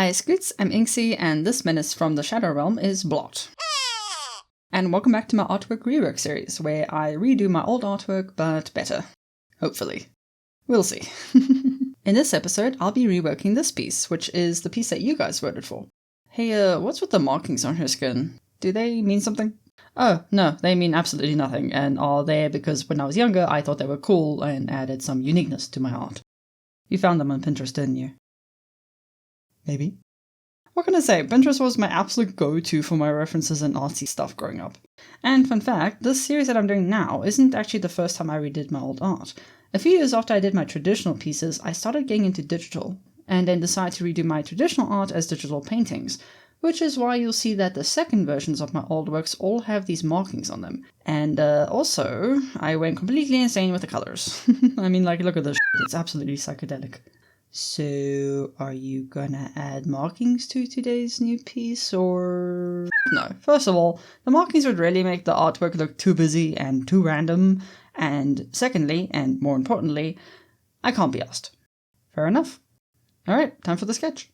Hi Scoots, I'm Inksy, and this menace from the Shadow Realm is Blot. And welcome back to my Artwork Rework series, where I redo my old artwork, but better. Hopefully. We'll see. In this episode, I'll be reworking this piece, which is the piece that you guys voted for. Hey, what's with the markings on her skin? Do they mean something? Oh, no, they mean absolutely nothing, and are there because when I was younger I thought they were cool and added some uniqueness to my art. You found them on Pinterest, didn't you? Maybe? What can I say, Pinterest was my absolute go-to for my references and artsy stuff growing up. And fun fact, this series that I'm doing now isn't actually the first time I redid my old art. A few years after I did my traditional pieces, I started getting into digital, and then decided to redo my traditional art as digital paintings, which is why you'll see that the second versions of my old works all have these markings on them. And also, I went completely insane with the colors. I mean, like, look at this shit, it's absolutely psychedelic. So, are you gonna add markings to today's new piece, or...? No, first of all, the markings would really make the artwork look too busy and too random, and secondly, and more importantly, I can't be asked. Fair enough. Alright, time for the sketch.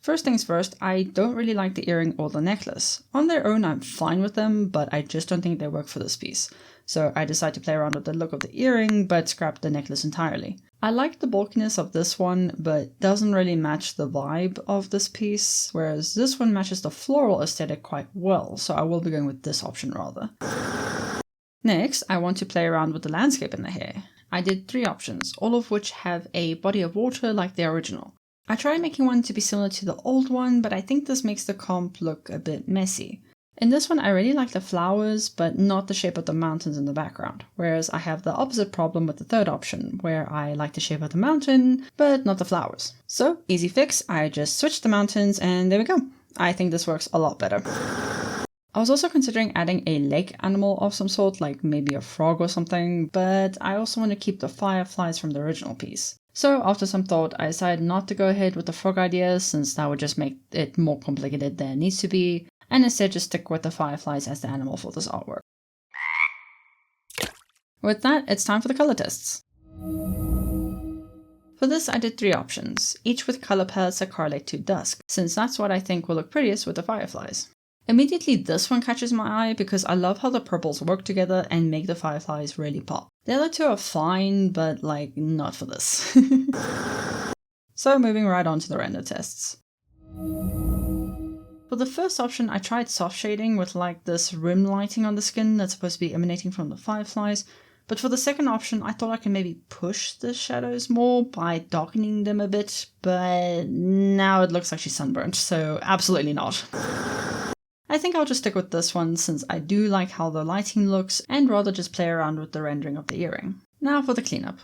First things first, I don't really like the earring or the necklace. On their own I'm fine with them, but I just don't think they work for this piece. So I decided to play around with the look of the earring, but scrap the necklace entirely. I like the bulkiness of this one, but doesn't really match the vibe of this piece, whereas this one matches the floral aesthetic quite well, so I will be going with this option rather. Next, I want to play around with the landscape in the hair. I did 3 options, all of which have a body of water like the original. I tried making one to be similar to the old one, but I think this makes the comp look a bit messy. In this one I really like the flowers, but not the shape of the mountains in the background, whereas I have the opposite problem with the third option, where I like the shape of the mountain, but not the flowers. So, easy fix, I just switched the mountains and there we go. I think this works a lot better. I was also considering adding a lake animal of some sort, like maybe a frog or something, but I also want to keep the fireflies from the original piece. So after some thought, I decided not to go ahead with the frog idea, since that would just make it more complicated than it needs to be, and instead just stick with the fireflies as the animal for this artwork. With that, it's time for the color tests. For this I did 3 options, each with color palettes that correlate to dusk, since that's what I think will look prettiest with the fireflies. Immediately this one catches my eye because I love how the purples work together and make the fireflies really pop. The other 2 are fine, but like, not for this. So moving right on to the render tests. For the first option I tried soft shading with like this rim lighting on the skin that's supposed to be emanating from the fireflies, but for the second option I thought I could maybe push the shadows more by darkening them a bit, but now it looks like she's sunburnt, so absolutely not. I think I'll just stick with this one since I do like how the lighting looks and rather just play around with the rendering of the earring. Now for the cleanup.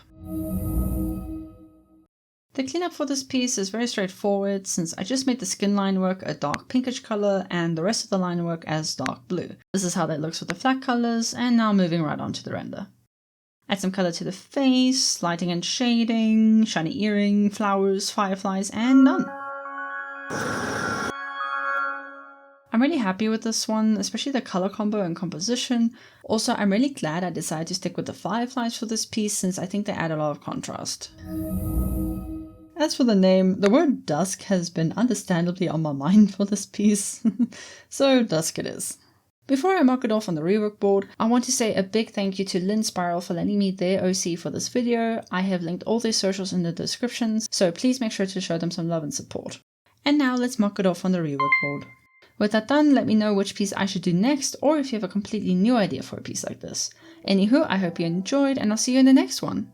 The cleanup for this piece is very straightforward since I just made the skin line work a dark pinkish color and the rest of the line work as dark blue. This is how that looks with the flat colors, and now moving right on to the render. Add some color to the face, lighting and shading, shiny earring, flowers, fireflies, and done! I'm really happy with this one, especially the color combo and composition. Also, I'm really glad I decided to stick with the fireflies for this piece since I think they add a lot of contrast. As for the name, the word dusk has been understandably on my mind for this piece, so dusk it is. Before I mark it off on the rework board, I want to say a big thank you to linspiral for letting me their OC for this video. I have linked all their socials in the descriptions, so please make sure to show them some love and support. And now let's mark it off on the rework board. With that done, let me know which piece I should do next, or if you have a completely new idea for a piece like this. Anywho, I hope you enjoyed, and I'll see you in the next one.